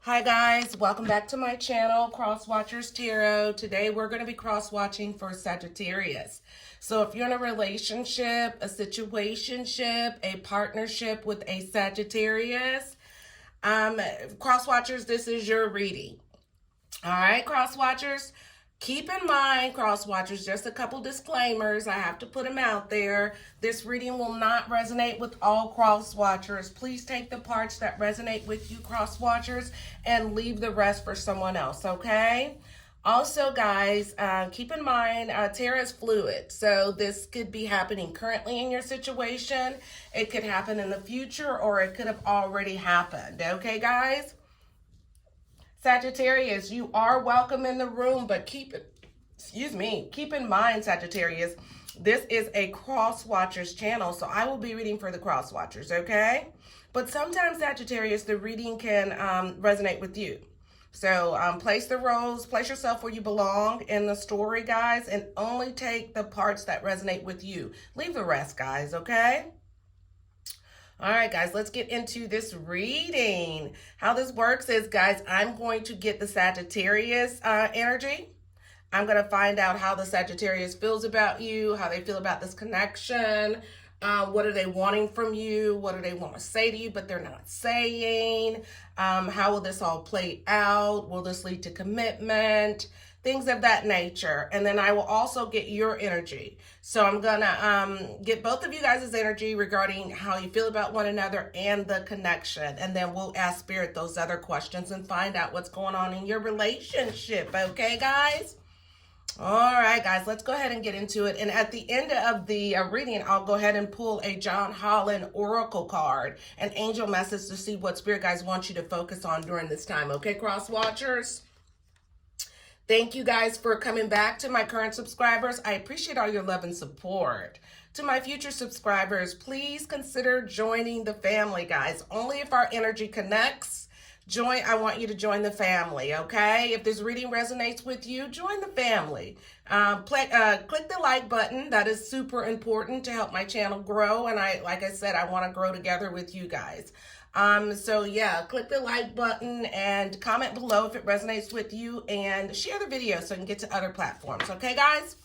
Hi guys, welcome back to my channel, Crosswatchers Tarot. Today we're going to be cross-watching for Sagittarius. So if you're in a relationship, a situationship, a partnership with a Sagittarius, Crosswatchers, this is your reading. All right, Crosswatchers. Keep in mind, Crosswatchers, just a couple disclaimers. I have to put them out there. This reading will not resonate with all Crosswatchers. Please take the parts that resonate with you, Crosswatchers, and leave the rest for someone else, okay? Also, guys, keep in mind, tarot is fluid. So this could be happening currently in your situation. It could happen in the future, or it could have already happened, okay, guys? Sagittarius, you are welcome in the room, but keep in mind, Sagittarius, this is a Crosswatchers channel, so I will be reading for the Crosswatchers, okay? But sometimes, Sagittarius, the reading can resonate with you. So place the roles, place yourself where you belong in the story, guys, and only take the parts that resonate with you. Leave the rest, guys, okay? All right, guys, let's get into this reading. How this works is, guys, I'm going to get the Sagittarius energy. I'm going to find out how the Sagittarius feels about you, how they feel about this connection. What are they wanting from you? What do they want to say to you, but they're not saying? How will this all play out? Will this lead to commitment? Things of that nature. And then I will also get your energy. So I'm gonna get both of you guys' energy regarding how you feel about one another and the connection. And then we'll ask Spirit those other questions and find out what's going on in your relationship. Okay, guys? All right, guys, let's go ahead and get into it. And at the end of the reading, I'll go ahead and pull a John Holland Oracle card, an angel message, to see what Spirit guys want you to focus on during this time. Okay, Cross Watchers? Thank you guys for coming back. To my current subscribers, I appreciate all your love and support. To my future subscribers, please consider joining the family, guys. Only if our energy connects. I want you to join the family, okay? If this reading resonates with you, join the family. Click the like button. That is super important to help my channel grow. And like I said, I want to grow together with you guys. So yeah, click the like button and comment below if it resonates with you, and share the video so it can get to other platforms. Okay, guys?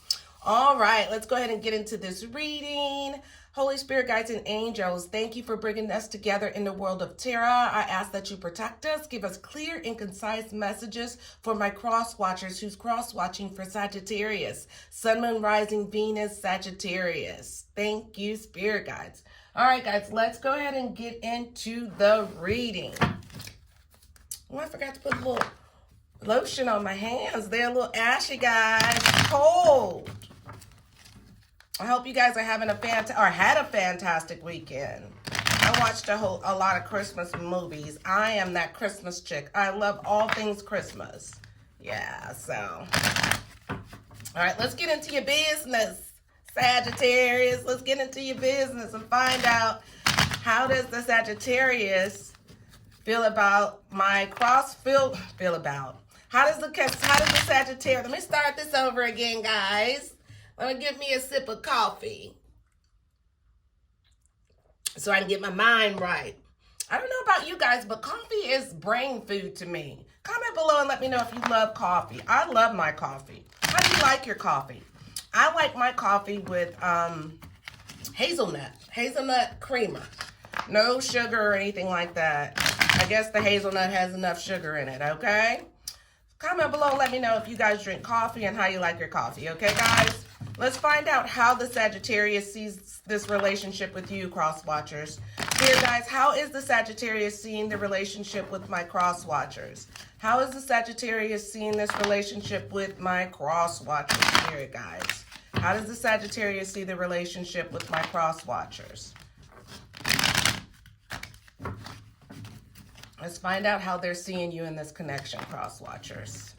All right, let's go ahead and get into this reading. Holy Spirit, guides, and angels, thank you for bringing us together in the world of tarot. I ask that you protect us, give us clear and concise messages for my cross-watchers who's cross-watching for Sagittarius. Sun, Moon, Rising, Venus, Sagittarius. Thank you, Spirit guides. All right, guys, let's go ahead and get into the reading. Oh, I forgot to put a little lotion on my hands. They're a little ashy, guys. Cold. I hope you guys are having had a fantastic weekend. I watched a lot of Christmas movies. I am that Christmas chick. I love all things Christmas. Yeah, so. All right, let's get into your business, Sagittarius. Let's get into your business and find out, how does the Sagittarius feel about my feel about? How does the Sagittarius, let me start this over again, guys. Let me give me a sip of coffee so I can get my mind right. I don't know about you guys, but coffee is brain food to me. Comment below and let me know if you love coffee. I love my coffee. How do you like your coffee? I like my coffee with hazelnut creamer. No sugar or anything like that. I guess the hazelnut has enough sugar in it, okay? Comment below and let me know if you guys drink coffee and how you like your coffee, okay, guys? Let's find out how the Sagittarius sees this relationship with you, Crosswatchers. Here, guys, how is the Sagittarius seeing the relationship with my Crosswatchers? How is the Sagittarius seeing this relationship with my Crosswatchers? Here, guys. How does the Sagittarius see the relationship with my Crosswatchers? Let's find out how they're seeing you in this connection, Crosswatchers.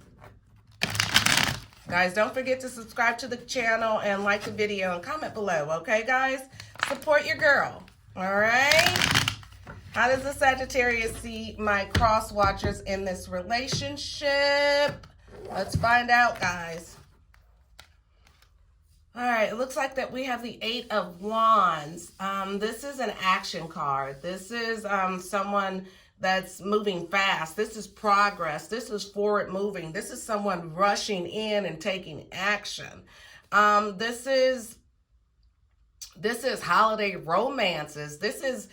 Guys, don't forget to subscribe to the channel and like the video and comment below, okay, guys? Support your girl, all right? How does the Sagittarius see my Crosswatchers in this relationship? Let's find out, guys. All right, it looks like that we have the Eight of Wands. This is an action card. This is someone that's moving fast. This is progress. This is forward moving. This is someone rushing in and taking action. This is holiday romances. This is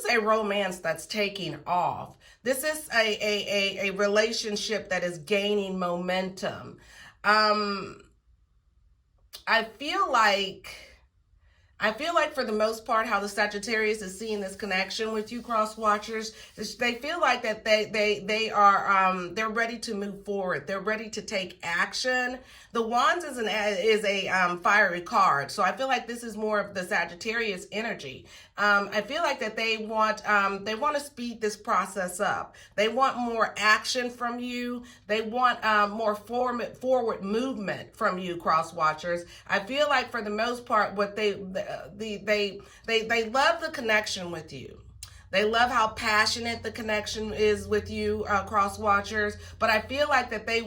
a romance that's taking off. This is a relationship that is gaining momentum. I feel like for the most part, how the Sagittarius is seeing this connection with you, cross watchers, they feel like that they are they're ready to move forward. They're ready to take action. The Wands is a fiery card, so I feel like this is more of the Sagittarius energy. I feel like that they want to speed this process up. They want more action from you. They want more forward movement from you, cross watchers. I feel like for the most part, what they love the connection with you. They love how passionate the connection is with you, cross watchers. But I feel like that they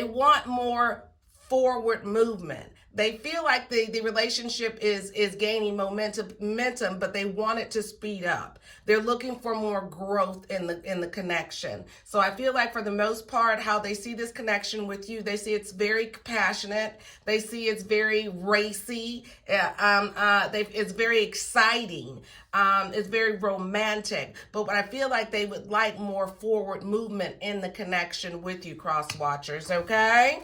want more forward movement. They feel like the relationship is gaining momentum, but they want it to speed up. They're looking for more growth in the connection. So I feel like for the most part, how they see this connection with you, they see it's very passionate. They see it's very racy. It's very exciting. It's very romantic. But what I feel like they would like more forward movement in the connection with you, cross watchers. Okay.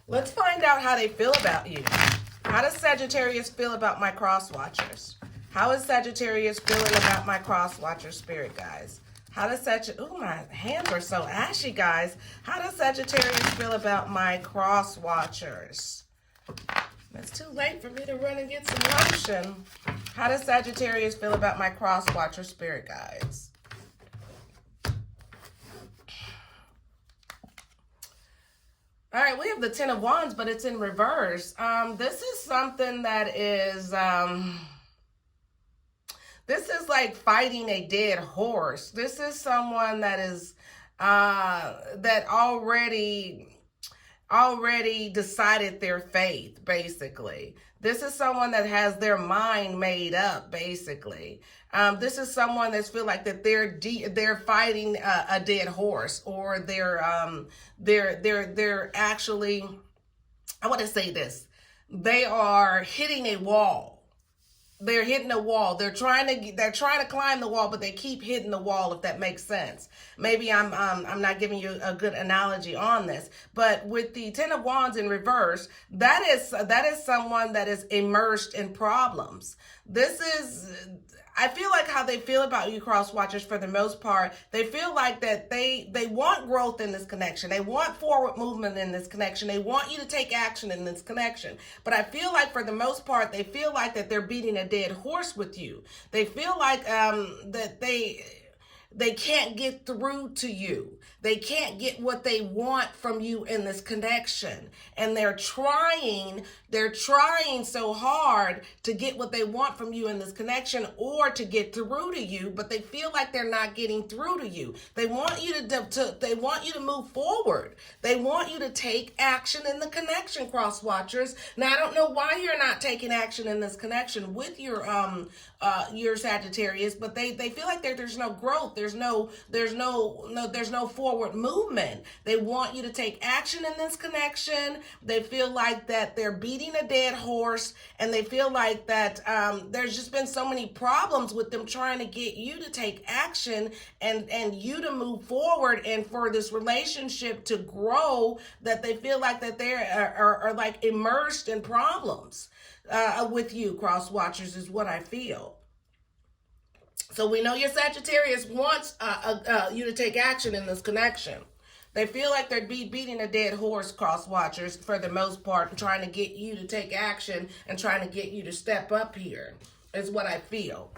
Let's find out how they feel about you. How does Sagittarius feel about my cross watchers? How is Sagittarius feeling about my cross watcher spirit, guys? How does Ooh, my hands are so ashy, guys. How does Sagittarius feel about my cross watchers? It's too late for me to run and get some lotion. How does Sagittarius feel about my cross watcher spirit, guys? All right, we have the Ten of Wands, but it's in reverse. This is something that is, this is like fighting a dead horse. This is someone that is, that already decided their fate, basically. This is someone that has their mind made up, basically. This is someone that's feel like that they're fighting a dead horse, or they're actually, I want to say this, they are hitting a wall. They're hitting a wall. They're trying to climb the wall, but they keep hitting the wall, if that makes sense. Maybe I'm not giving you a good analogy on this, but with the Ten of Wands in reverse, that is someone that is immersed in problems. I feel like how they feel about you, cross watchers, for the most part, they feel like that they want growth in this connection. They want forward movement in this connection. They want you to take action in this connection. But I feel like for the most part, they feel like that they're beating a dead horse with you. They feel like that they can't get through to you. They can't get what they want from you in this connection. And they're trying so hard to get what they want from you in this connection, or to get through to you, but they feel like they're not getting through to you. They want you to move forward. They want you to take action in the connection, cross watchers. Now, I don't know why you're not taking action in this connection with your Sagittarius, but they feel like there's no growth. There's no forward movement. They want you to take action in this connection. They feel like that they're beating a dead horse, and they feel like that there's just been so many problems with them trying to get you to take action and you to move forward, and for this relationship to grow, that they feel like that they are like immersed in problems with you, cross watchers, is what I feel. So we know your Sagittarius wants you to take action in this connection. They feel like they're beating a dead horse, cross watchers, for the most part, and trying to get you to take action and trying to get you to step up here, is what I feel.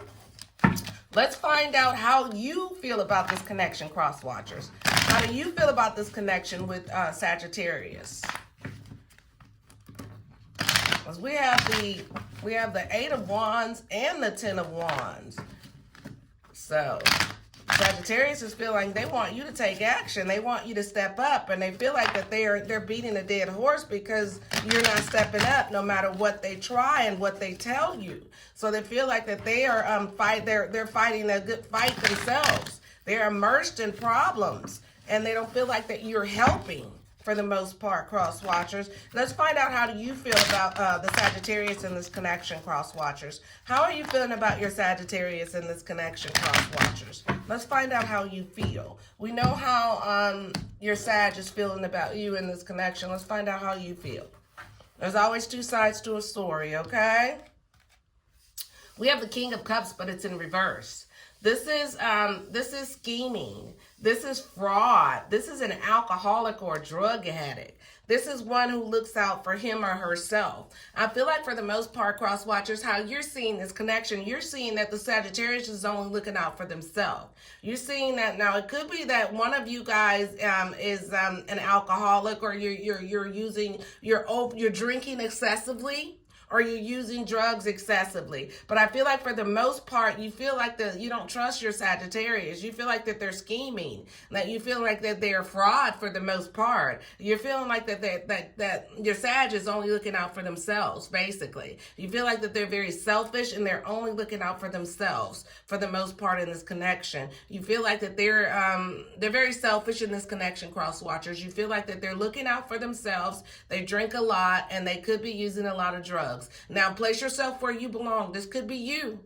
Let's find out how you feel about this connection, cross watchers. How do you feel about this connection with Sagittarius? Because we have the Eight of Wands and the Ten of Wands. So Sagittarius is feeling they want you to take action. They want you to step up, and they feel like that they're beating a dead horse because you're not stepping up no matter what they try and what they tell you. So they feel like that they are they're fighting a good fight themselves. They're immersed in problems, and they don't feel like that you're helping. For the most part, cross watchers. Let's find out, how do you feel about the Sagittarius in this connection, cross watchers? How are you feeling about your Sagittarius in this connection, cross watchers? Let's find out how you feel. We know how your Sag is feeling about you in this connection. Let's find out how you feel. There's always two sides to a story, okay? We have the King of Cups, but it's in reverse. This is scheming. This is fraud. This is an alcoholic or a drug addict. This is one who looks out for him or herself. I feel like for the most part, cross watchers, how you're seeing this connection, you're seeing that the Sagittarius is only looking out for themselves. You're seeing that now. It could be that one of you guys is an alcoholic, or you're drinking excessively, or you're using drugs excessively. But I feel like for the most part, you feel like that you don't trust your Sagittarius. You feel like that they're scheming, that you feel like that they're fraud for the most part. You're feeling like that your Sag is only looking out for themselves, basically. You feel like that they're very selfish and they're only looking out for themselves for the most part in this connection. You feel like that they're very selfish in this connection, cross watchers. You feel like that they're looking out for themselves. They drink a lot and they could be using a lot of drugs. Now, place yourself where you belong. This could be you.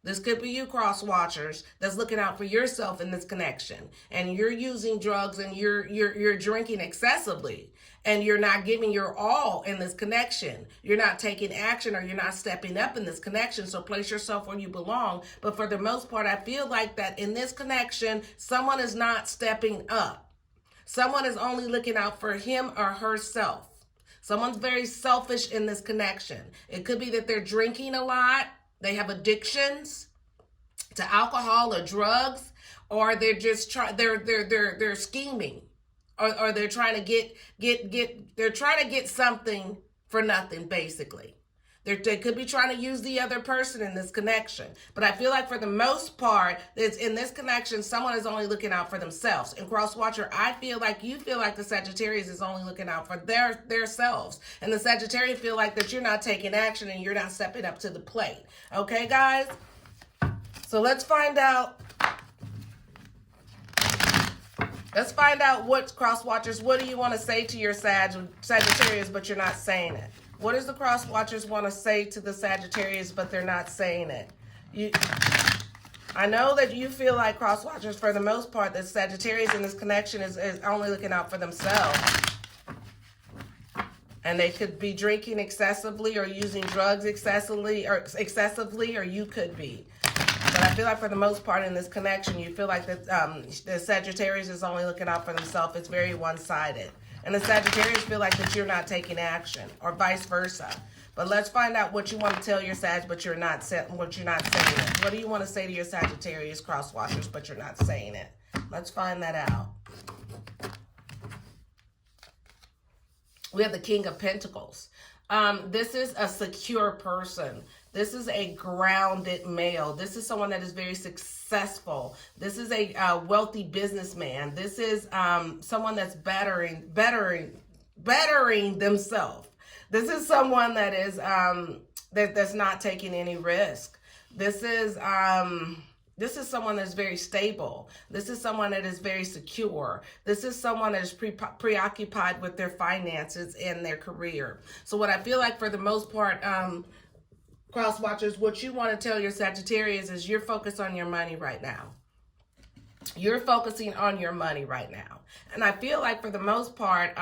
This could be you, cross watchers, that's looking out for yourself in this connection. And you're using drugs and you're drinking excessively. And you're not giving your all in this connection. You're not taking action, or you're not stepping up in this connection. So place yourself where you belong. But for the most part, I feel like that in this connection, someone is not stepping up. Someone is only looking out for him or herself. Someone's very selfish in this connection. It could be that they're drinking a lot. They have addictions to alcohol or drugs, or they're just they're scheming, or they're trying to get something for nothing, basically. They could be trying to use the other person in this connection. But I feel like for the most part, in this connection, someone is only looking out for themselves. And cross watcher, I feel like you feel like the Sagittarius is only looking out for their selves. And the Sagittarius feel like that you're not taking action and you're not stepping up to the plate. Okay, guys? So let's find out. Let's find out what, cross watchers, what do you want to say to your Sagittarius, but you're not saying it? What does the cross watchers want to say to the Sagittarius, but they're not saying it? I know that you feel like, cross watchers, for the most part, that Sagittarius in this connection is only looking out for themselves. And they could be drinking excessively or using drugs excessively, or you could be. But I feel like for the most part in this connection, you feel like that the Sagittarius is only looking out for themselves. It's very one-sided. And the Sagittarius feel like that you're not taking action, or vice versa. But let's find out what you want to tell your Sag, but you're not saying it. What do you want to say to your Sagittarius, cross watchers, but you're not saying it? Let's find that out. We have the King of Pentacles. This is a secure person. This is a grounded male. This is someone that is very successful. This is a wealthy businessman. This is someone that's bettering themselves. This is someone that is that's not taking any risk. This is someone that's very stable. This is someone that is very secure. This is someone that is preoccupied with their finances and their career. So what I feel like for the most part, cross watchers, what you want to tell your Sagittarius is you're focused on your money right now. You're focusing on your money right now. And I feel like for the most part,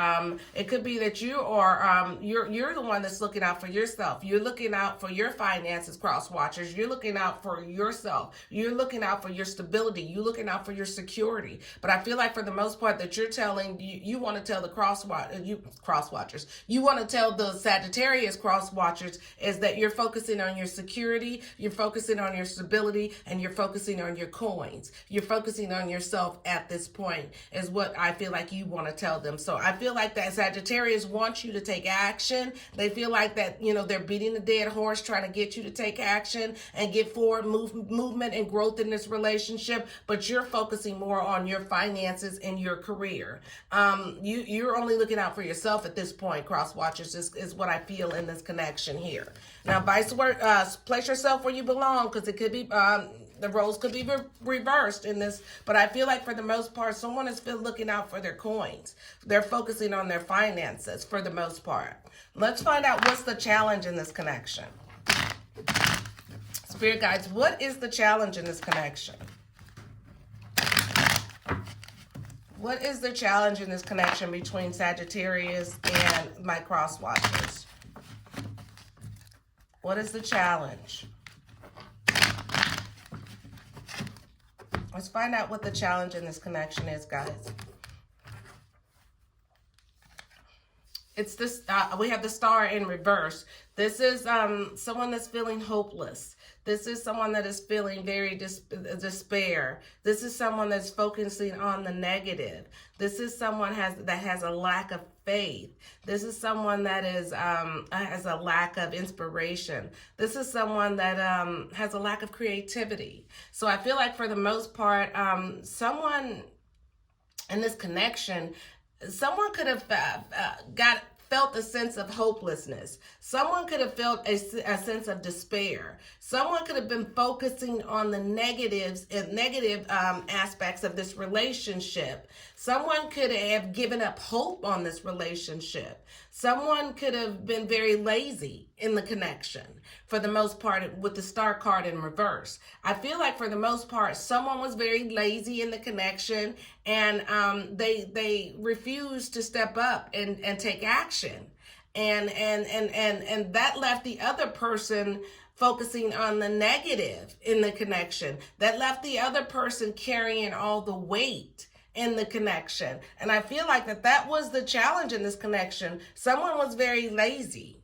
it could be that you are, you're the one that's looking out for yourself. You're looking out for your finances, cross watchers. You're looking out for yourself. You're looking out for your stability. You're looking out for your security. But I feel like for the most part that you're telling, you want to tell the cross watchers. You want to tell the Sagittarius cross watchers is that you're focusing on your security. You're focusing on your stability, and you're focusing on your coins. You're focusing focusing on yourself at this point is what I feel like you want to tell them. So I feel like that Sagittarius wants you to take action. They feel like that, you know, they're beating the dead horse trying to get you to take action and get forward movement and growth in this relationship, but you're focusing more on your finances and your career. You're only looking out for yourself at this point, cross watchers, is what I feel in this connection here. Now, vice versa, place yourself where you belong, because it could be the roles could be reversed in this, but I feel like for the most part, someone is still looking out for their coins. They're focusing on their finances for the most part. Let's find out what's the challenge in this connection. Spirit guides, what is the challenge in this connection? What is the challenge in this connection between Sagittarius and my cross watchers? What is the challenge? Let's find out what the challenge in this connection is, guys. It's this, we have the star in reverse. This is someone that's feeling hopeless. This is someone that is feeling very despair. This is someone that's focusing on the negative. This is someone that has a lack of faith. This is someone that is has a lack of inspiration. This is someone that has a lack of creativity. So I feel like for the most part, someone in this connection, someone could have felt a sense of hopelessness. Someone could have felt a sense of despair. Someone could have been focusing on the negatives and negative aspects of this relationship. Someone could have given up hope on this relationship. Someone could have been very lazy in the connection for the most part with the star card in reverse. I feel like for the most part, someone was very lazy in the connection, and they refused to step up and take action. And that left the other person focusing on the negative in the connection. That left the other person carrying all the weight in the connection. And I feel like that was the challenge in this connection. Someone was very lazy.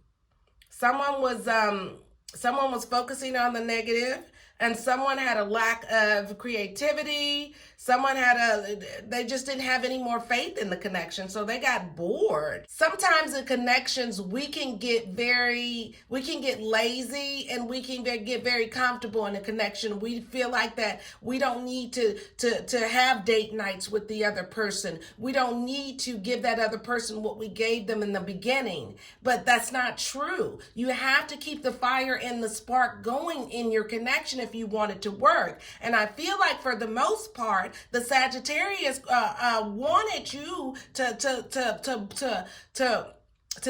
Someone was focusing on the negative, and someone had a lack of creativity. Someone they just didn't have any more faith in the connection, so they got bored. Sometimes in connections, we can get lazy, and we can get very comfortable in a connection. We feel like that we don't need to have date nights with the other person. We don't need to give that other person what we gave them in the beginning. But that's not true. You have to keep the fire and the spark going in your connection if you want it to work. And I feel like for the most part, the Sagittarius wanted you to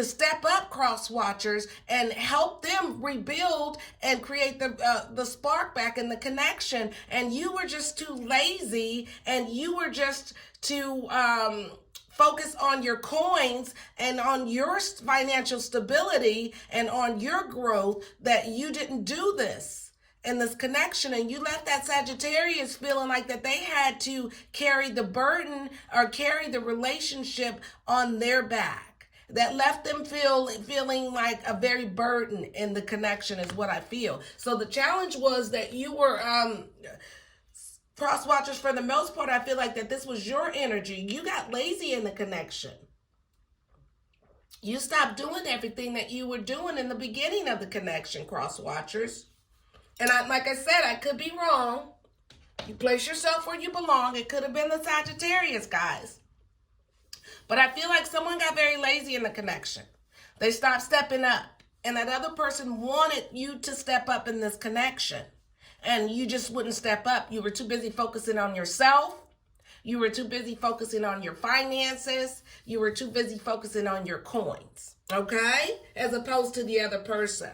step up, cross watchers, and help them rebuild and create the spark back in the connection. And you were just too lazy, and you were just too focus on your coins and on your financial stability and on your growth, that you didn't do this in this connection, and you left that Sagittarius feeling like that they had to carry the burden or carry the relationship on their back. That left them feeling like a very burden in the connection is what I feel. So the challenge was that you were cross watchers, for the most part, I feel like that this was your energy. You got lazy in the connection. You stopped doing everything that you were doing in the beginning of the connection, cross watchers. And like I said, I could be wrong. You place yourself where you belong. It could have been the Sagittarius, guys. But I feel like someone got very lazy in the connection. They stopped stepping up. And that other person wanted you to step up in this connection. And you just wouldn't step up. You were too busy focusing on yourself. You were too busy focusing on your finances. You were too busy focusing on your coins. Okay? As opposed to the other person.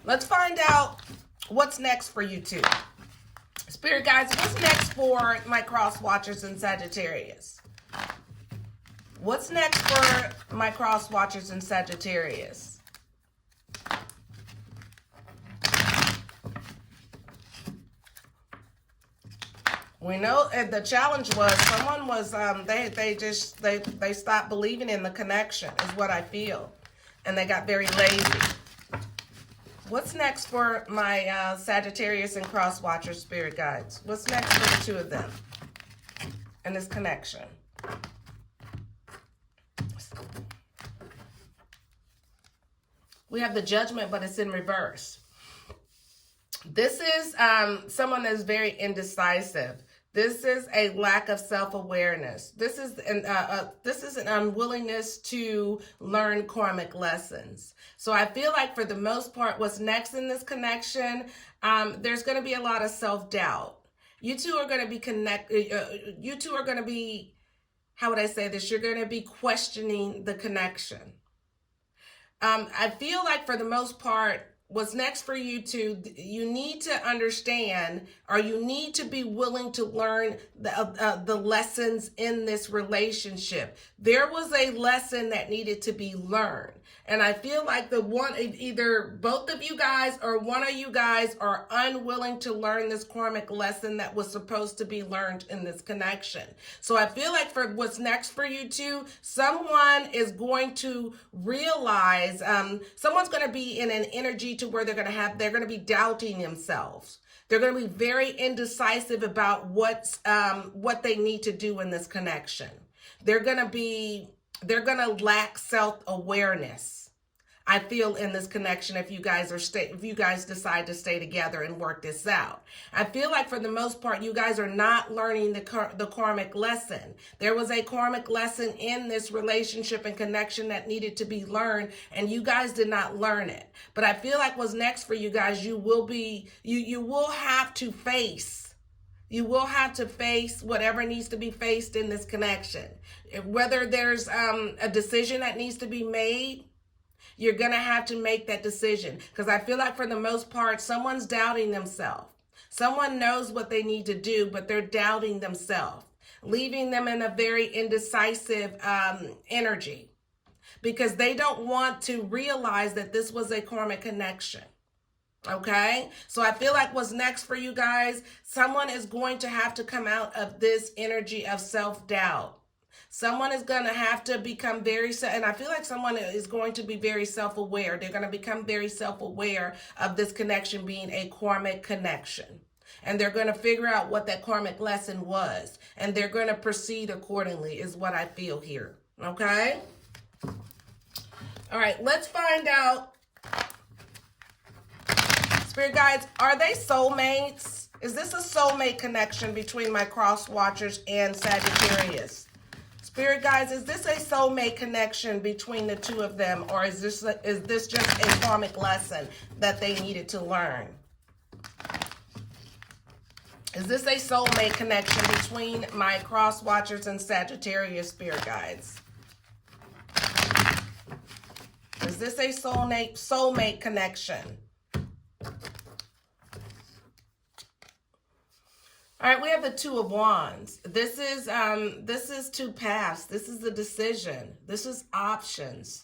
Let's find out what's next for you two. Spirit guides, what's next for my cross watchers in Sagittarius? What's next for my cross watchers in Sagittarius? We know the challenge was someone was they stopped believing in the connection is what I feel, and they got very lazy. What's next for my Sagittarius and cross watcher spirit guides? What's next for the two of them? in this connection. We have the Judgment, but it's in reverse. This is someone that's very indecisive. This is a lack of self-awareness. This is an unwillingness to learn karmic lessons. So I feel like for the most part, what's next in this connection, there's going to be a lot of self-doubt. You two are going to be you two are going to be, how would I say this? You're going to be questioning the connection. I feel like for the most part, what's next for you two, you need to understand, or you need to be willing to learn the lessons in this relationship. There was a lesson that needed to be learned. And I feel like either both of you guys or one of you guys are unwilling to learn this karmic lesson that was supposed to be learned in this connection. So I feel like for what's next for you two, someone is going to realize, someone's going to be in an energy to where they're going to be doubting themselves. They're going to be very indecisive about what they need to do in this connection. They're going to lack self-awareness. I feel in this connection, if you guys decide to stay together and work this out. I feel like for the most part, you guys are not learning the karmic lesson. There was a karmic lesson in this relationship and connection that needed to be learned, and you guys did not learn it. But I feel like what's next for you guys, you will have to face. You will have to face whatever needs to be faced in this connection. Whether there's a decision that needs to be made, you're going to have to make that decision. Because I feel like for the most part, someone's doubting themselves. Someone knows what they need to do, but they're doubting themselves, leaving them in a very indecisive energy. Because they don't want to realize that this was a karmic connection. Okay, so I feel like what's next for you guys, someone is going to have to come out of this energy of self-doubt. Someone is going to have to become and I feel like someone is going to be very self-aware. They're going to become very self-aware of this connection being a karmic connection. And they're going to figure out what that karmic lesson was. And they're going to proceed accordingly is what I feel here. Okay? All right, let's find out. Spirit guides, are they soulmates? Is this a soulmate connection between my cross watchers and Sagittarius? Spirit guides, is this a soulmate connection between the two of them, or is this just a karmic lesson that they needed to learn? Is this a soulmate connection between my cross watchers and Sagittarius, spirit guides? Is this a soulmate connection? All right, we have the Two of Wands. This is two paths. This is the decision. This is options.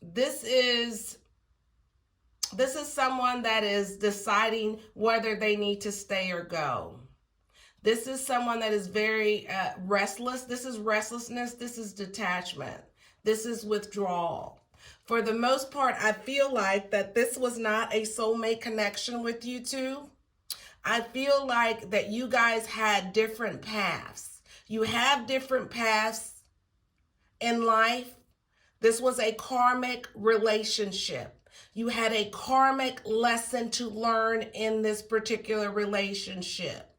This is someone that is deciding whether they need to stay or go. This is someone that is very restless. This is restlessness. This is detachment. This is withdrawal. For the most part, I feel like that this was not a soulmate connection with you two. I feel like that you guys had different paths. You have different paths in life. This was a karmic relationship. You had a karmic lesson to learn in this particular relationship.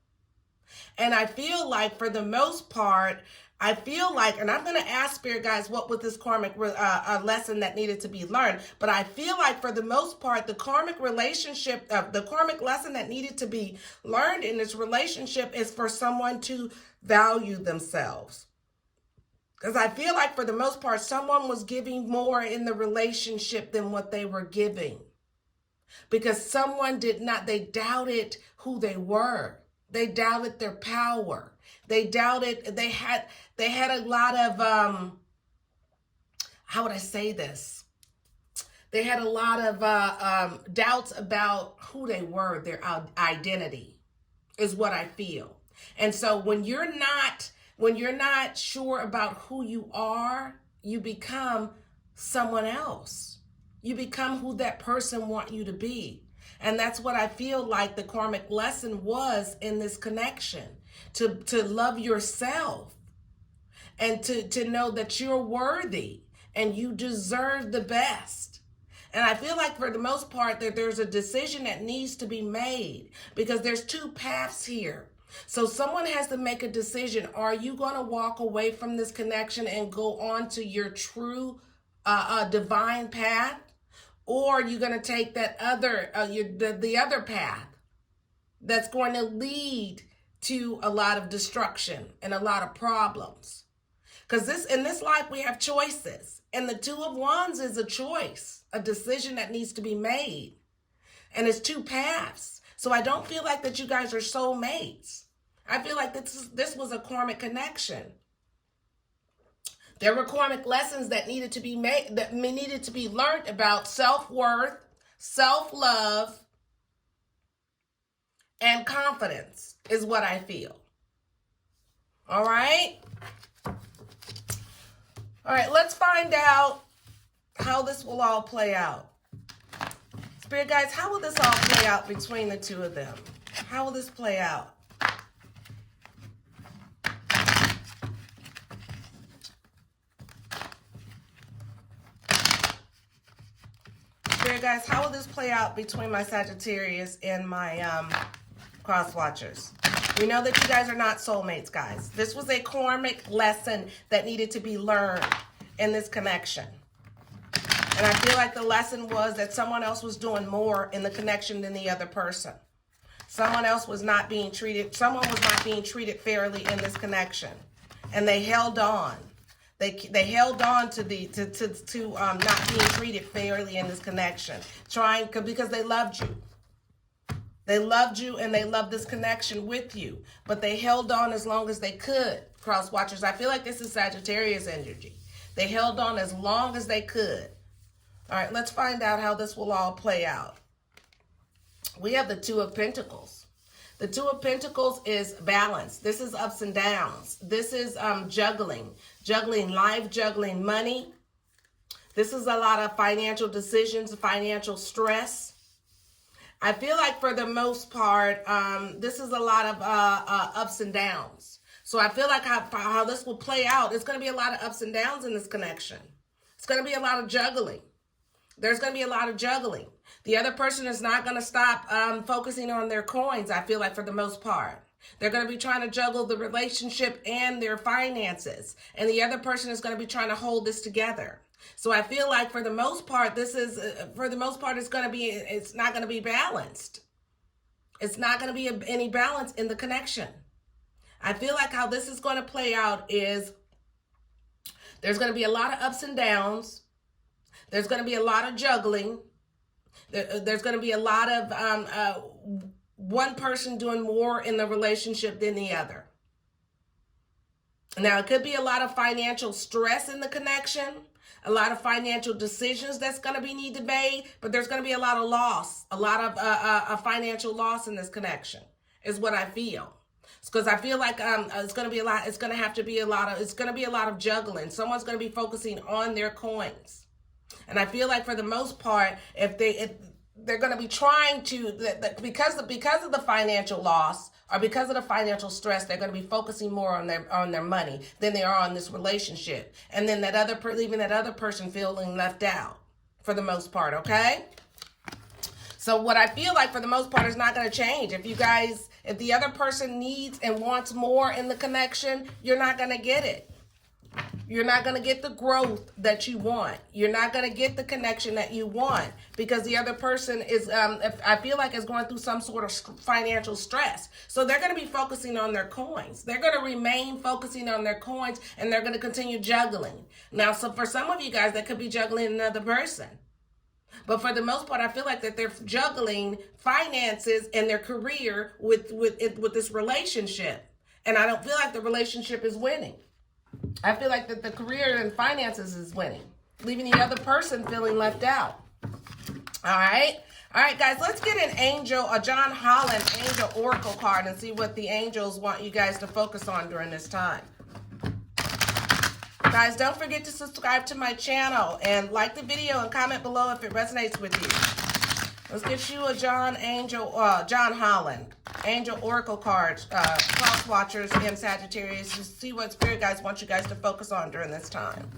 And I feel like for the most part, and I'm going to ask spirit guys, what was this karmic lesson that needed to be learned? But I feel like for the most part, the karmic relationship, the karmic lesson that needed to be learned in this relationship is for someone to value themselves. Because I feel like for the most part, someone was giving more in the relationship than what they were giving. Because they doubted who they were. They doubted their power. They doubted, they had a lot of, how would I say this? They had a lot of doubts about who they were, their identity is what I feel. And so when you're not sure about who you are, you become someone else. You become who that person wants you to be. And that's what I feel like the karmic lesson was in this connection. To love yourself and to know that you're worthy and you deserve the best. And I feel like for the most part that there's a decision that needs to be made because there's two paths here. So someone has to make a decision. Are you going to walk away from this connection and go on to your true divine path? Or are you going to take that other, the other path that's going to lead to a lot of destruction and a lot of problems? Because in this life we have choices, and the Two of Wands is a choice, a decision that needs to be made, and it's two paths. So I don't feel like that you guys are soulmates. I feel like this was a karmic connection. There were karmic lessons that needed to be made, that needed to be learned about self-worth, self-love, and confidence is what I feel. All right? All right, let's find out how this will all play out. Spirit guides, how will this all play out between the two of them? How will this play out? Spirit guides, how will this play out between my Sagittarius and my Crosswatchers? We know that you guys are not soulmates, guys. This was a karmic lesson that needed to be learned in this connection. And I feel like the lesson was that someone else was doing more in the connection than the other person. Someone was not being treated fairly in this connection. And they held on. They held on to not being treated fairly in this connection. Because they loved you. They loved you and they loved this connection with you. But they held on as long as they could, Crosswatchers. I feel like this is Sagittarius energy. They held on as long as they could. All right, let's find out how this will all play out. We have the Two of Pentacles. The Two of Pentacles is balance. This is ups and downs. This is juggling life, juggling money. This is a lot of financial decisions, financial stress. I feel like for the most part, this is a lot of ups and downs. So I feel like how this will play out, it's going to be a lot of ups and downs in this connection. It's going to be a lot of juggling. There's going to be a lot of juggling. The other person is not going to stop focusing on their coins, I feel like, for the most part. They're going to be trying to juggle the relationship and their finances. And the other person is going to be trying to hold this together. So I feel like for the most part, it's not going to be balanced. It's not going to be any balance in the connection. I feel like how this is going to play out is there's going to be a lot of ups and downs. There's going to be a lot of juggling. There's going to be a lot of one person doing more in the relationship than the other. Now, it could be a lot of financial stress in the connection, a lot of financial decisions that's going to be need to be made, but there's going to be a lot of loss, a lot of financial loss in this connection is what I feel. Because I feel like it's going to be a lot. It's going to have to be a lot of. It's going to be a lot of juggling. Someone's going to be focusing on their coins, and I feel like for the most part, if they're going to be trying to because of the financial loss or because of the financial stress, they're going to be focusing more on their money than they are on this relationship, and then leaving that other person feeling left out for the most part. Okay. So what I feel like for the most part is not going to change. If the other person needs and wants more in the connection, you're not going to get it. You're not going to get the growth that you want. You're not going to get the connection that you want because the other person is, I feel like, is going through some sort of financial stress. So they're going to be focusing on their coins. They're going to remain focusing on their coins, and they're going to continue juggling. Now, so for some of you guys, that could be juggling another person. But for the most part, I feel like that they're juggling finances and their career with this relationship. And I don't feel like the relationship is winning. I feel like that the career and finances is winning, leaving the other person feeling left out. All right. All right, guys, let's get a John Holland angel oracle card and see what the angels want you guys to focus on during this time. Guys, don't forget to subscribe to my channel and like the video and comment below if it resonates with you. Let's get you a John Holland, Angel Oracle cards, Cross Watchers and Sagittarius, to see what Spirit guides want you guys to focus on during this time.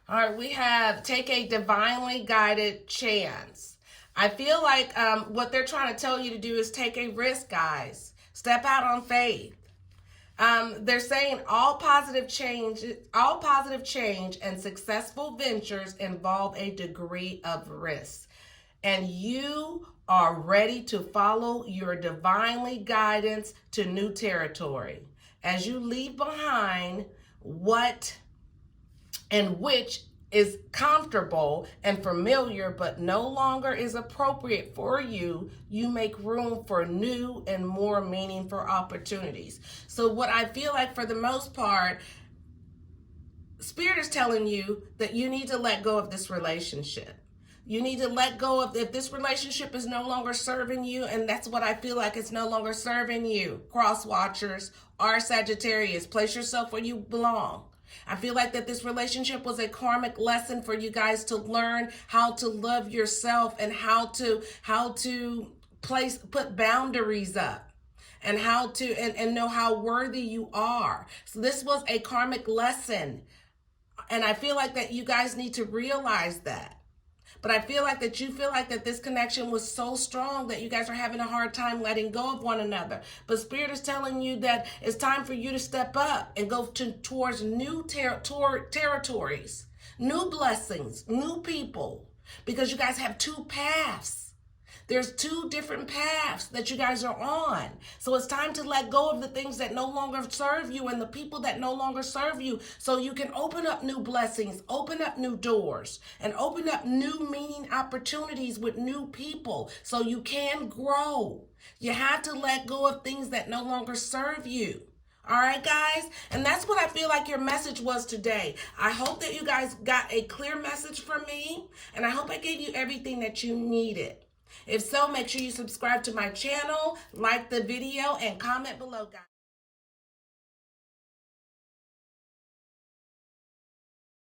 All right, we have take a divinely guided chance. I feel like what they're trying to tell you to do is take a risk, guys. Step out on faith. They're saying all positive change and successful ventures involve a degree of risk. And you are ready to follow your divinely guidance to new territory as you leave behind which is comfortable and familiar but no longer is appropriate for you. You make room for new and more meaningful opportunities. So what I feel like for the most part, Spirit is telling you that you need to let go of this relationship. You need to let go of, if this relationship is no longer serving you, and that's what I feel like, it's no longer serving you, Cross Watchers or Sagittarius, place yourself where you belong. I feel like that this relationship was a karmic lesson for you guys to learn how to love yourself and how to put boundaries up and how to and know how worthy you are. So this was a karmic lesson. And I feel like that you guys need to realize that. But I feel like that you feel like that this connection was so strong that you guys are having a hard time letting go of one another. But Spirit is telling you that it's time for you to step up and go towards new territories, new blessings, new people, because you guys have two paths. There's two different paths that you guys are on. So it's time to let go of the things that no longer serve you and the people that no longer serve you, so you can open up new blessings, open up new doors, and open up new meaning opportunities with new people so you can grow. You have to let go of things that no longer serve you. All right, guys? And that's what I feel like your message was today. I hope that you guys got a clear message from me, and I hope I gave you everything that you needed. If so, make sure you subscribe to my channel, like the video, and comment below, guys.